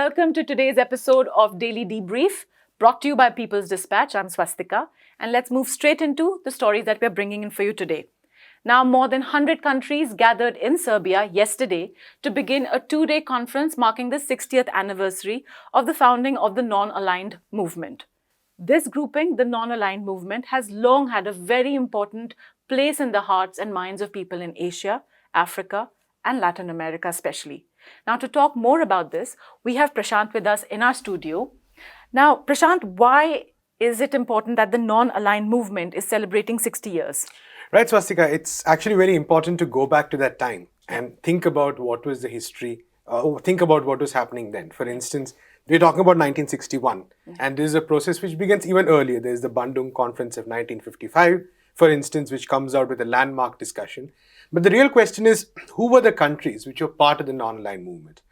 welcome to today's episode of Daily Debrief, brought to you by People's Dispatch. I'm Swastika, and let's move straight into the stories that we're bringing in for you today. Now, more than 100 countries gathered in Serbia yesterday to begin a two-day conference marking the 60th anniversary of the founding of the Nonaligned Movement. This grouping, the Nonaligned Movement, has long had a very important place in the hearts and minds of people in Asia, Africa, and Latin America especially. Now, to talk more about this, we have Prashant with us in our studio. Now, Prashant, why is it important that the Non-Aligned Movement is celebrating 60 years? Right, Swastika, it's actually very important to go back to that time and think about what was the history, think about what was happening then. For instance, we're talking about 1961, and this is a process which begins even earlier. There's the Bandung Conference of 1955, for instance, which comes out with a landmark discussion. But the real question is, who were the countries which were part of the non-aligned movement?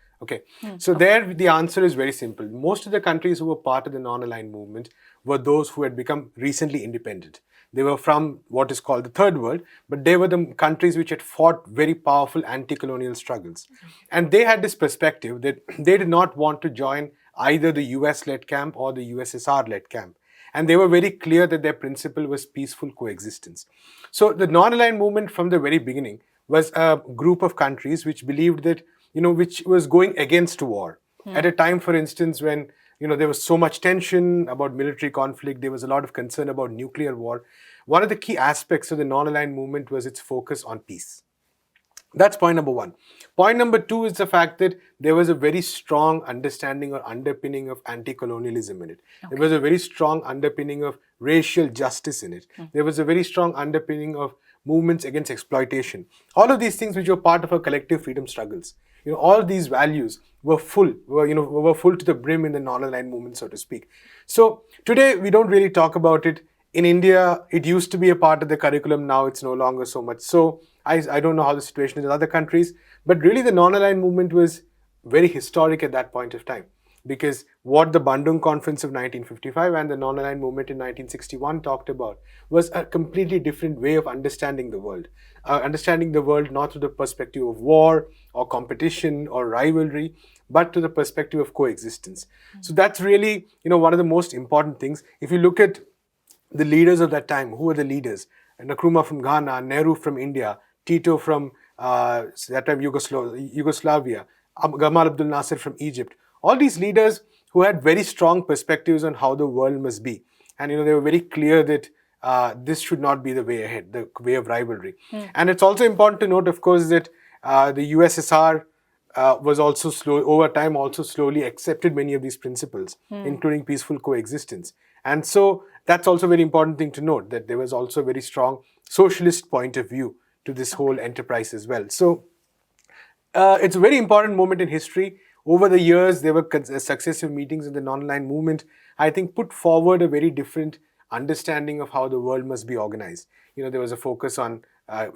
So there the answer is very simple. Most of the countries who were part of the non-aligned movement were those who had become recently independent. They were from what is called the Third World, but they were the countries which had fought very powerful anti-colonial struggles. And they had this perspective that they did not want to join either the US-led camp or the USSR-led camp. And they were very clear that their principle was peaceful coexistence. So the non-aligned movement from the very beginning was a group of countries which believed that, which was going against war. At a time, for instance, when, there was so much tension about military conflict, there was a lot of concern about nuclear war. One of the key aspects of the non-aligned movement was its focus on peace. That's point number one. Point number two is the fact that there was a very strong understanding or underpinning of anti-colonialism in it. There was a very strong underpinning of racial justice in it. There was a very strong underpinning of movements against exploitation. All of these things which were part of our collective freedom struggles. All of these values were full to the brim in the non-aligned movement, so to speak. So today we don't really talk about it. In India, it used to be a part of the curriculum. Now it's no longer so much. So I don't know how the situation is in other countries, but really the non-aligned movement was very historic at that point of time, because what the Bandung Conference of 1955 and the non-aligned movement in 1961 talked about was a completely different way of understanding the world. Understanding the world not through the perspective of war or competition or rivalry, but to the perspective of coexistence. So that's really, one of the most important things. If you look at the leaders of that time, who were the leaders? Nkrumah from Ghana, Nehru from India, Tito from that time Yugoslavia, Gamal Abdel Nasser from Egypt. All these leaders who had very strong perspectives on how the world must be. And they were very clear that this should not be the way ahead, the way of rivalry. And it's also important to note, of course, that the USSR was also over time slowly accepted many of these principles, including peaceful coexistence. And so that's also a very important thing to note, that there was also a very strong socialist point of view to this whole enterprise as well. So it's a very important moment in history. Over the years, there were successive meetings in the non-aligned movement, I think, put forward a very different understanding of how the world must be organized. There was a focus on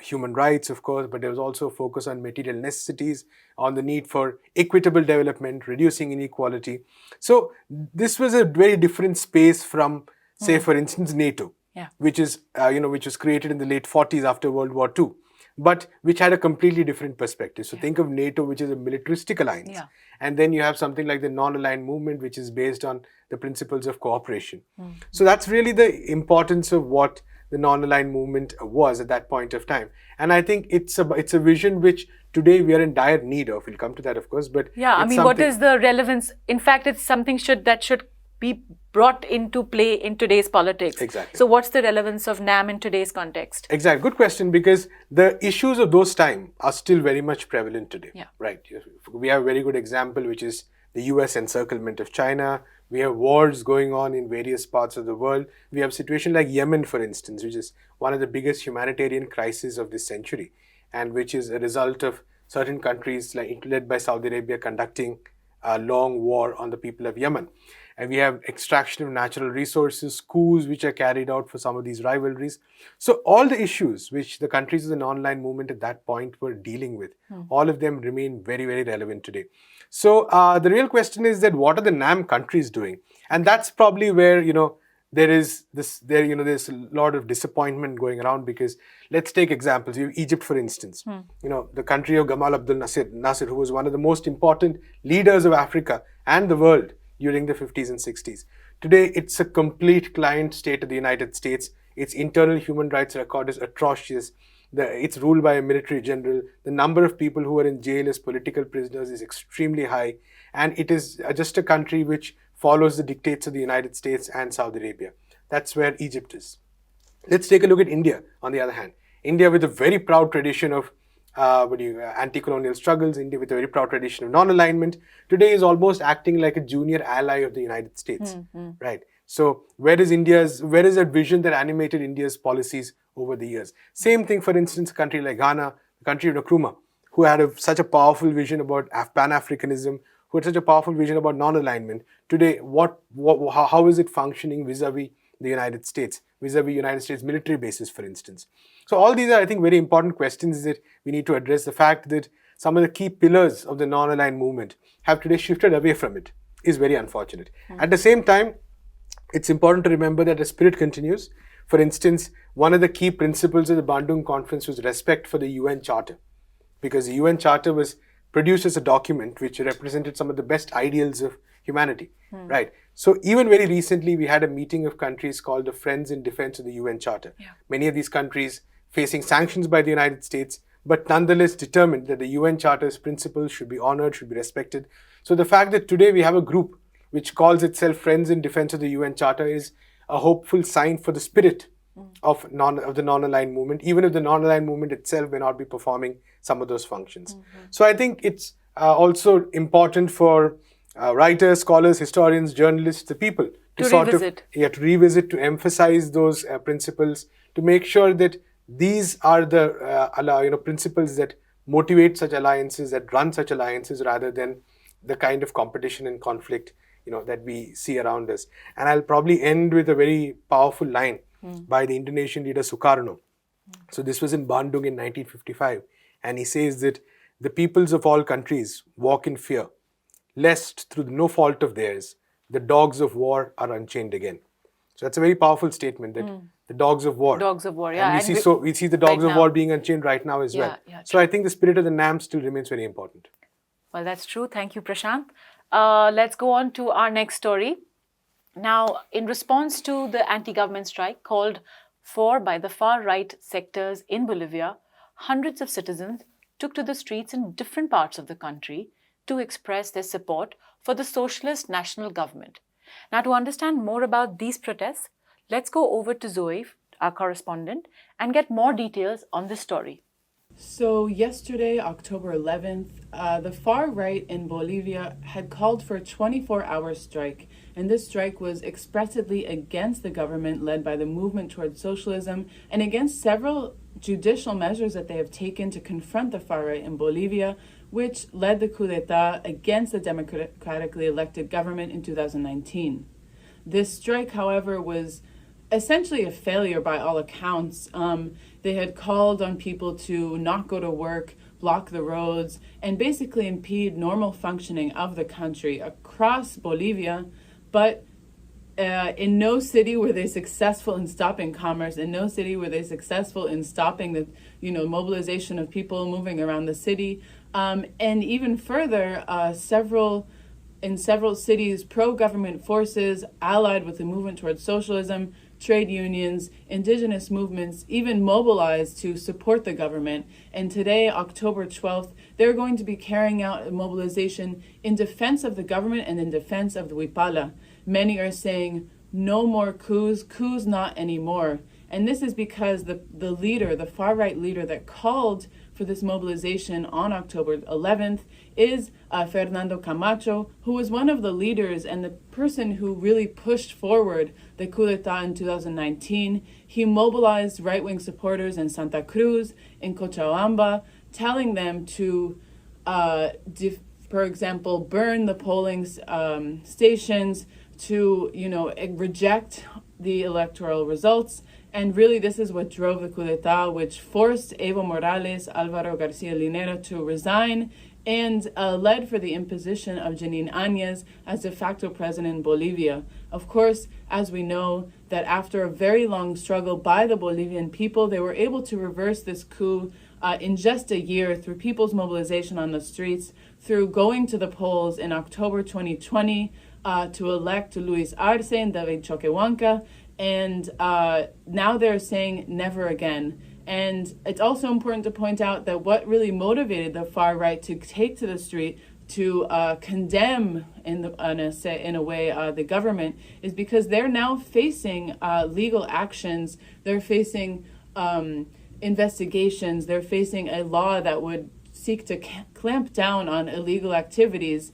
human rights, of course, but there was also a focus on material necessities, on the need for equitable development, reducing inequality. So this was a very different space from, say, for instance, NATO, which is, which was created in the late 40s after World War II, but which had a completely different perspective. So think of NATO, which is a militaristic alliance. And then you have something like the non-aligned movement, which is based on the principles of cooperation. So that's really the importance of what the non-aligned movement was at that point of time. And I think it's a vision which today we are in dire need of. We'll come to that, of course. But what is the relevance? In fact, it's something that should be brought into play in today's politics. Exactly. So what's the relevance of NAM in today's context? Exactly. Good question, because the issues of those time are still very much prevalent today. Right. We have a very good example, which is the US encirclement of China. We have wars going on in various parts of the world. We have a situation like Yemen, for instance, which is one of the biggest humanitarian crises of this century, and which is a result of certain countries led by Saudi Arabia conducting a long war on the people of Yemen. And we have extraction of natural resources, coups which are carried out for some of these rivalries. So all the issues which the countries of the non-aligned movement at that point were dealing with, all of them remain very, very relevant today. So the real question is that what are the NAM countries doing? And that's probably where, there's a lot of disappointment going around, because let's take examples. Egypt, for instance, the country of Gamal Abdel Nasser, who was one of the most important leaders of Africa and the world during the 50s and 60s. Today, it's a complete client state of the United States. Its internal human rights record is atrocious. It's ruled by a military general. The number of people who are in jail as political prisoners is extremely high. And it is just a country which follows the dictates of the United States and Saudi Arabia. That's where Egypt is. Let's take a look at India, on the other hand. India, with a very proud tradition of anti-colonial struggles, India with a very proud tradition of non-alignment, today is almost acting like a junior ally of the United States, right? So where is that vision that animated India's policies over the years? Same thing, for instance, a country like Ghana, the country of Nkrumah, who had such a powerful vision about Pan-Africanism, who had such a powerful vision about non-alignment. Today, how is it functioning vis-a-vis the United States, vis-a-vis United States military bases, for instance? So all these are, I think, very important questions that we need to address. The fact that some of the key pillars of the non-aligned movement have today shifted away from it is very unfortunate. At the same time, it's important to remember that the spirit continues. For instance, one of the key principles of the Bandung Conference was respect for the UN Charter, because the UN Charter was produced as a document which represented some of the best ideals of humanity, right? So even very recently, we had a meeting of countries called the Friends in Defense of the UN Charter. Yeah. Many of these countries facing sanctions by the United States, but nonetheless determined that the UN Charter's principles should be honored, should be respected. So the fact that today we have a group which calls itself Friends in Defense of the UN Charter is a hopeful sign for the spirit of the non-aligned movement, even if the non-aligned movement itself may not be performing some of those functions. So I think it's also important for writers, scholars, historians, journalists, the people to revisit, to emphasize those principles, to make sure that these are the principles that motivate such alliances, that run such alliances, rather than the kind of competition and conflict that we see around us. And I'll probably end with a very powerful line by the Indonesian leader Sukarno. So this was in Bandung in 1955, and he says that the peoples of all countries walk in fear, lest through no fault of theirs, the dogs of war are unchained again. So that's a very powerful statement, that the dogs of war. Yeah. And we see the dogs of war being unchained right now as well. Yeah, so I think the spirit of the NAM still remains very important. Well, that's true. Thank you, Prashant. Let's go on to our next story. Now, in response to the anti-government strike called for by the far-right sectors in Bolivia, hundreds of citizens took to the streets in different parts of the country to express their support for the socialist national government. Now, to understand more about these protests, let's go over to Zoe, our correspondent, and get more details on this story. So yesterday, October 11th, the far right in Bolivia had called for a 24-hour strike, and this strike was expressly against the government led by the Movement Towards Socialism and against several judicial measures that they have taken to confront the far right in Bolivia, which led the coup d'etat against the democratically elected government in 2019. This strike, however, was essentially a failure by all accounts. They had called on people to not go to work, block the roads, and basically impede normal functioning of the country across Bolivia. But in no city were they successful in stopping commerce. In no city were they successful in stopping the mobilization of people moving around the city. And even further, in several cities, pro-government forces allied with the Movement Towards Socialism, trade unions, indigenous movements even mobilized to support the government. And today, October 12th, they're going to be carrying out a mobilization in defense of the government and in defense of the Wipala. Many are saying, no more coups not anymore. And this is because the leader, the far-right leader that called for this mobilization on October 11th is Fernando Camacho, who was one of the leaders and the person who really pushed forward the coup d'etat in 2019. He mobilized right-wing supporters in Santa Cruz, in Cochabamba, telling them to, for example, burn the polling stations, to reject the electoral results. And really, this is what drove the coup d'etat, which forced Evo Morales, Alvaro Garcia Linera to resign and led for the imposition of Janine Áñez as de facto president in Bolivia. Of course, as we know, that after a very long struggle by the Bolivian people, they were able to reverse this coup in just a year through people's mobilization on the streets, through going to the polls in October 2020 to elect Luis Arce and David Choquehuanca, and now they're saying never again. And it's also important to point out that what really motivated the far right to take to the street to condemn, in a way, the government is because they're now facing legal actions. They're facing investigations. They're facing a law that would seek to clamp down on illegal activities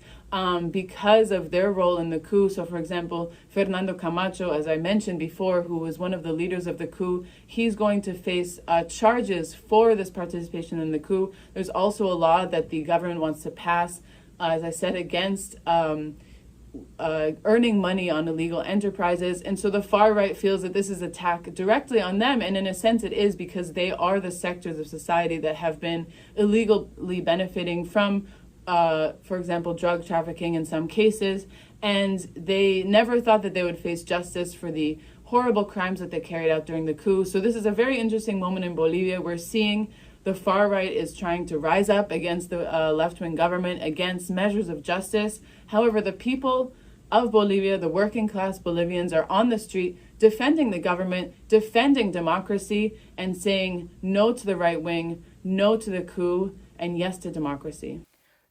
because of their role in the coup. So, for example, Fernando Camacho, as I mentioned before, who was one of the leaders of the coup, he's going to face charges for this participation in the coup. There's also a law that the government wants to pass, as I said, against earning money on illegal enterprises. And so the far right feels that this is an attack directly on them. And in a sense it is, because they are the sectors of society that have been illegally benefiting from, for example, drug trafficking in some cases. And they never thought that they would face justice for the horrible crimes that they carried out during the coup. So this is a very interesting moment in Bolivia. We're seeing the far right is trying to rise up against the left-wing government, against measures of justice. However, the people of Bolivia, the working class Bolivians, are on the street defending the government, defending democracy, and saying no to the right wing, no to the coup, and yes to democracy.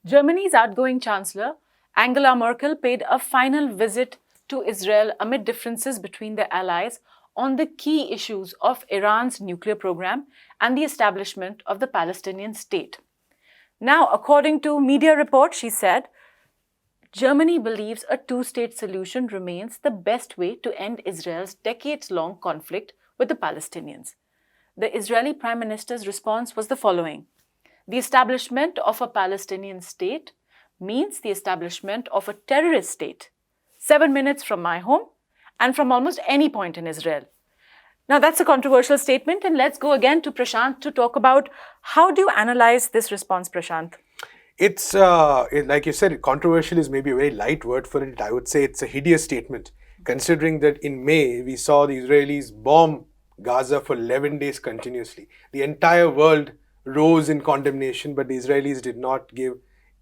Germany's outgoing Chancellor, Angela Merkel, paid a final visit to Israel amid differences between the allies on the key issues of Iran's nuclear program and the establishment of the Palestinian state. Now, according to media reports, she said, Germany believes a two-state solution remains the best way to end Israel's decades-long conflict with the Palestinians. The Israeli Prime Minister's response was the following: the establishment of a Palestinian state means the establishment of a terrorist state, 7 minutes from my home and from almost any point in Israel. Now, that's a controversial statement, and let's go again to Prashant to talk about how do you analyze this response, Prashant? It's, like you said, controversial is maybe a very light word for it. I would say it's a hideous statement, considering that in May, we saw the Israelis bomb Gaza for 11 days continuously. The entire world rose in condemnation, but the Israelis did not give,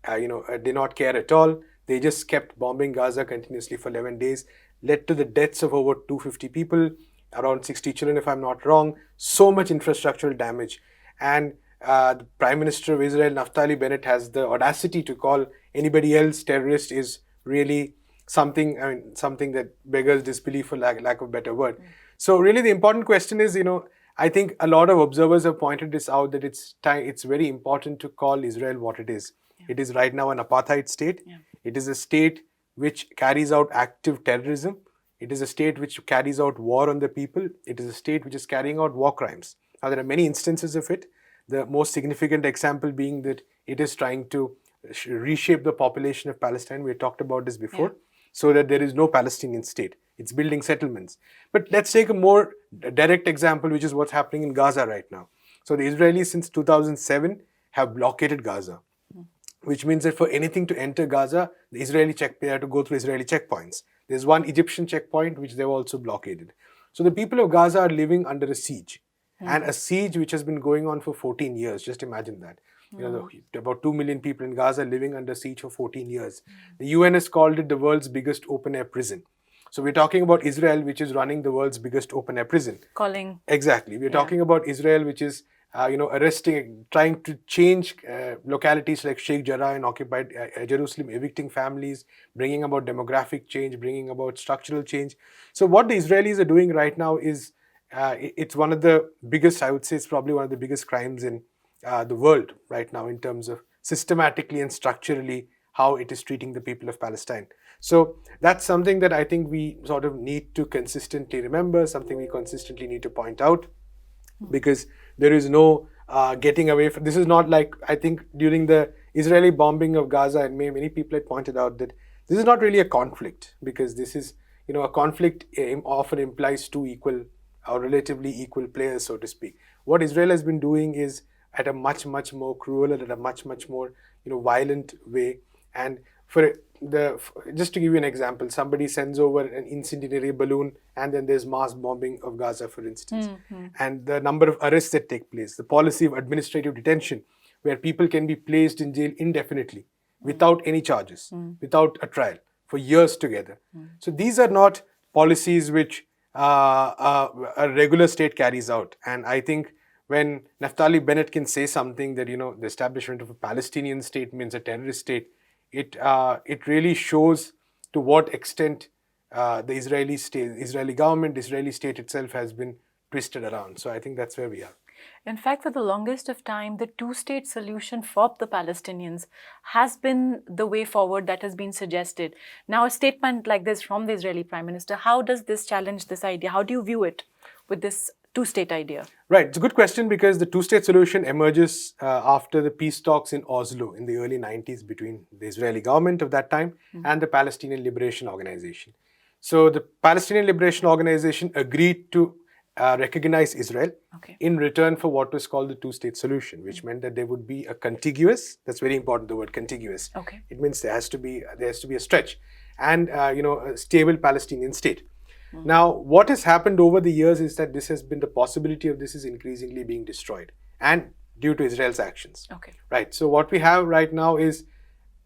did not care at all. They just kept bombing Gaza continuously for 11 days, led to the deaths of over 250 people, around 60 children if I'm not wrong, so much infrastructural damage. And the Prime Minister of Israel, Naftali Bennett, has the audacity to call anybody else terrorist is really something that beggars disbelief, for lack of a better word. So really the important question is, I think a lot of observers have pointed this out, that it's very important to call Israel what it is. Yeah. It is right now an apartheid state. Yeah. It is a state which carries out active terrorism. It is a state which carries out war on the people. It is a state which is carrying out war crimes. Now, there are many instances of it. The most significant example being that it is trying to reshape the population of Palestine. We talked about this before, so that there is no Palestinian state. It's building settlements. But let's take a more direct example, which is what's happening in Gaza right now. So the Israelis since 2007 have blockaded Gaza, which means that for anything to enter Gaza, they have to go through Israeli checkpoints. There's one Egyptian checkpoint which they've also blockaded. So the people of Gaza are living under a siege, and a siege which has been going on for 14 years. Just imagine that. About 2 million people in Gaza living under siege for 14 years. The UN has called it the world's biggest open-air prison. So we're talking about Israel, which is running the world's biggest open-air prison. Exactly. We're talking about Israel, which is arresting, trying to change localities like Sheikh Jarrah and occupied Jerusalem, evicting families, bringing about demographic change, bringing about structural change. So what the Israelis are doing right now is, it's one of the biggest, I would say it's probably one of the biggest crimes in the world right now in terms of systematically and structurally how it is treating the people of Palestine. So that's something that I think we sort of need to consistently remember, something we consistently need to point out, because there is no getting away from this. Is not like, I think during the Israeli bombing of Gaza in May, many people had pointed out that this is not really a conflict, because this is, a conflict often implies two equal or relatively equal players, so to speak. What Israel has been doing is at a much, much more cruel and at a much, much more violent way. And just to give you an example, somebody sends over an incendiary balloon, and then there's mass bombing of Gaza, for instance. And the number of arrests that take place, the policy of administrative detention, where people can be placed in jail indefinitely without any charges, without a trial, for years together. So these are not policies which a regular state carries out. And I think when Naftali Bennett can say something that, the establishment of a Palestinian state means a terrorist state, it really shows to what extent the Israeli government, Israeli state itself has been twisted around. So I think that's where we are. In fact, for the longest of time, the two-state solution for the Palestinians has been the way forward that has been suggested. Now, a statement like this from the Israeli Prime Minister, how does this challenge this idea? How do you view it with this two-state idea? Right. It's a good question, because the two-state solution emerges after the peace talks in Oslo in the early 90s between the Israeli government of that time and the Palestinian Liberation Organization. So the Palestinian Liberation Organization agreed to recognize Israel in return for what was called the two-state solution, which meant that there would be a contiguous, that's very important, the word contiguous. It means there has to be a stretch, and a stable Palestinian state. Now, what has happened over the years is that the possibility of this is increasingly being destroyed, and due to Israel's actions. Right. So what we have right now is,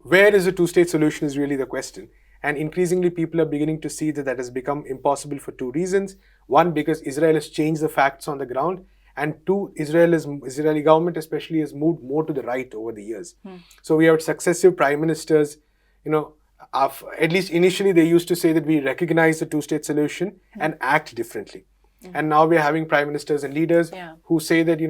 where is the two-state solution is really the question. And increasingly, people are beginning to see that has become impossible for two reasons. One, because Israel has changed the facts on the ground. And two, Israeli government especially has moved more to the right over the years. So we have successive prime ministers, at least initially they used to say that we recognize the two-state solution and act differently. And now we're having prime ministers and leaders who say that,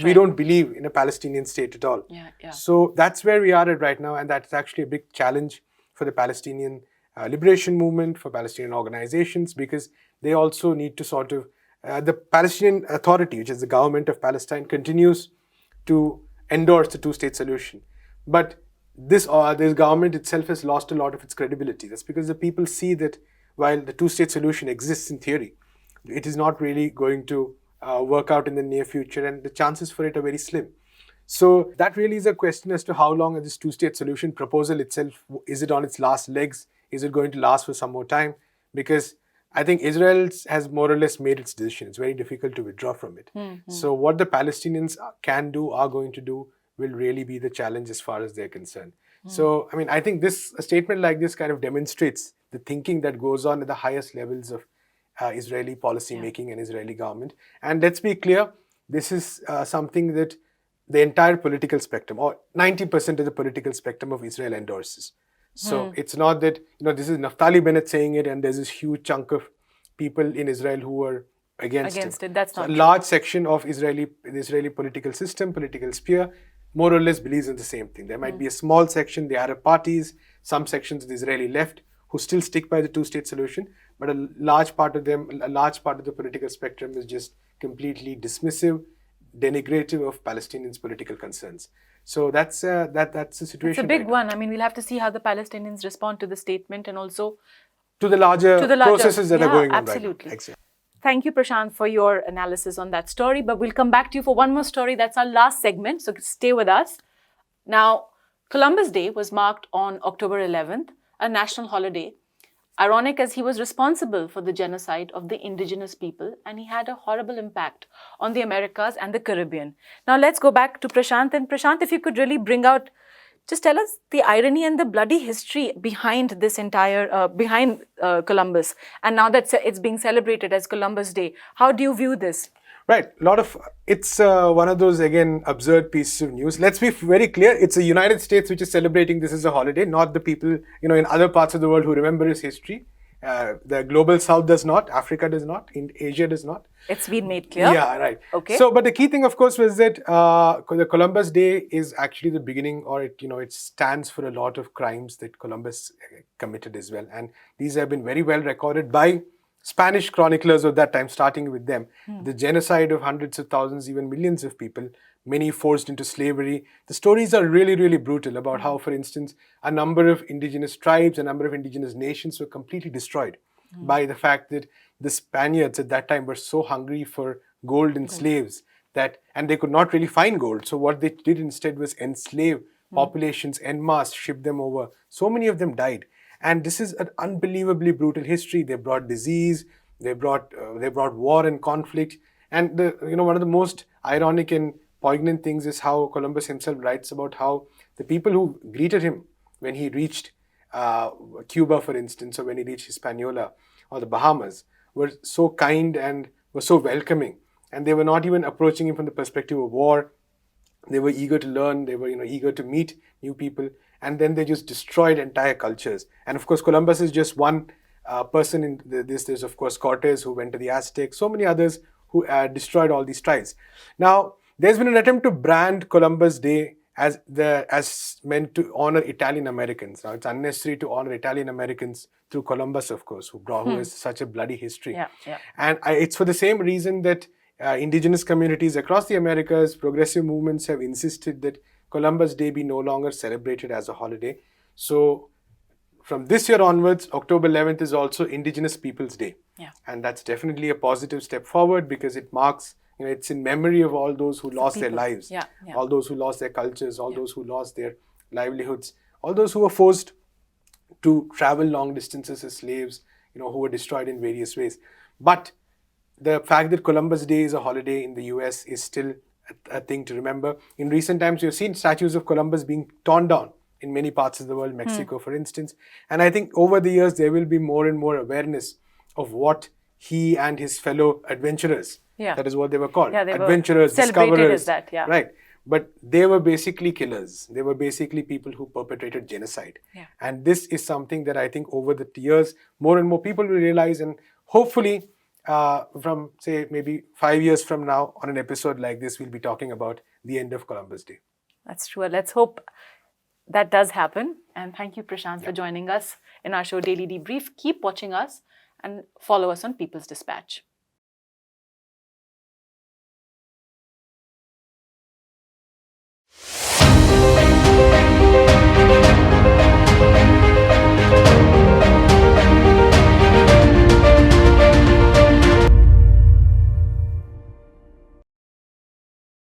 we don't believe in a Palestinian state at all. So that's where we are at right now. And that's actually a big challenge for the Palestinian liberation movement, for Palestinian organizations, because they also need to the Palestinian Authority, which is the government of Palestine, continues to endorse the two-state solution. But this government itself has lost a lot of its credibility. That's because the people see that while the two-state solution exists in theory, it is not really going to work out in the near future, and the chances for it are very slim. So that really is a question as to how long this two-state solution proposal itself, is it on its last legs? Is it going to last for some more time? Because I think Israel has more or less made its decision. It's very difficult to withdraw from it. So what the Palestinians are going to do, will really be the challenge as far as they're concerned. So, I think a statement like this kind of demonstrates the thinking that goes on at the highest levels of Israeli policy making and Israeli government. And let's be clear, this is something that the entire political spectrum, or 90% of the political spectrum of Israel, endorses. So it's not that, this is Naftali Bennett saying it and there's this huge chunk of people in Israel who are against it. That's not a large section of the Israeli political system, political sphere, more or less believes in the same thing. There might be a small section, the Arab parties, some sections of the Israeli left, who still stick by the two-state solution, but a large part of the political spectrum is just completely dismissive, denigrative of Palestinians' political concerns. So that's the situation. It's a big one. We'll have to see how the Palestinians respond to the statement, and also to the larger processes that are going on absolutely. right now. Thank you, Prashant, for your analysis on that story. But we'll come back to you for one more story. That's our last segment, so stay with us. Now, Columbus Day was marked on October 11th, a national holiday. Ironic, as he was responsible for the genocide of the indigenous people, and he had a horrible impact on the Americas and the Caribbean. Now, let's go back to Prashant. And Prashant, if you could really just tell us the irony and the bloody history behind this entire, behind Columbus. And now that it's being celebrated as Columbus Day, how do you view this? Right. It's one of those, again, absurd pieces of news. Let's be very clear. It's the United States which is celebrating this as a holiday, not the people, in other parts of the world who remember its history. The global south does not, Africa does not, Asia does not. It's been made clear. Yeah, right. Okay. So, but the key thing, of course, was that the Columbus Day is actually the beginning, or it stands for a lot of crimes that Columbus committed as well. And these have been very well recorded by Spanish chroniclers of that time, starting with them. The genocide of hundreds of thousands, even millions of people, many forced into slavery. The stories are really, really brutal about how, for instance, a number of indigenous tribes, a number of indigenous nations were completely destroyed by the fact that the Spaniards at that time were so hungry for gold and slaves and they could not really find gold. So what they did instead was enslave populations en masse, shipped them over. So many of them died. And this is an unbelievably brutal history. They brought disease, they brought war and conflict. And one of the most ironic and poignant things is how Columbus himself writes about how the people who greeted him when he reached Cuba, for instance, or when he reached Hispaniola or the Bahamas, were so kind and were so welcoming. And they were not even approaching him from the perspective of war. They were eager to learn. They were eager to meet new people. And then they just destroyed entire cultures. And of course, Columbus is just one person in this. There's of course Cortez, who went to the Aztecs. So many others who destroyed all these tribes. Now, there's been an attempt to brand Columbus Day as meant to honor Italian Americans. Now, it's unnecessary to honor Italian Americans through Columbus, of course, who has such a bloody history. And it's for the same reason that indigenous communities across the Americas, progressive movements have insisted that Columbus Day be no longer celebrated as a holiday. So from this year onwards, October 11th is also Indigenous Peoples Day. And that's definitely a positive step forward because it marks, it's in memory of all those who lost their lives, all those who lost their cultures, all those who lost their livelihoods, all those who were forced to travel long distances as slaves, who were destroyed in various ways. But the fact that Columbus Day is a holiday in the US is still a thing to remember. In recent times, we've seen statues of Columbus being torn down in many parts of the world, Mexico, for instance. And I think over the years, there will be more and more awareness of what he and his fellow adventurers, that is what they were called, adventurers, discoverers, right? But they were basically killers. They were basically people who perpetrated genocide. And this is something that I think over the years, more and more people will realize, and hopefully from, say, maybe 5 years from now, on an episode like this, we'll be talking about the end of Columbus Day. That's true. Let's hope that does happen. And thank you, Prashant, for joining us in our show, Daily Debrief. Keep watching us and follow us on People's Dispatch.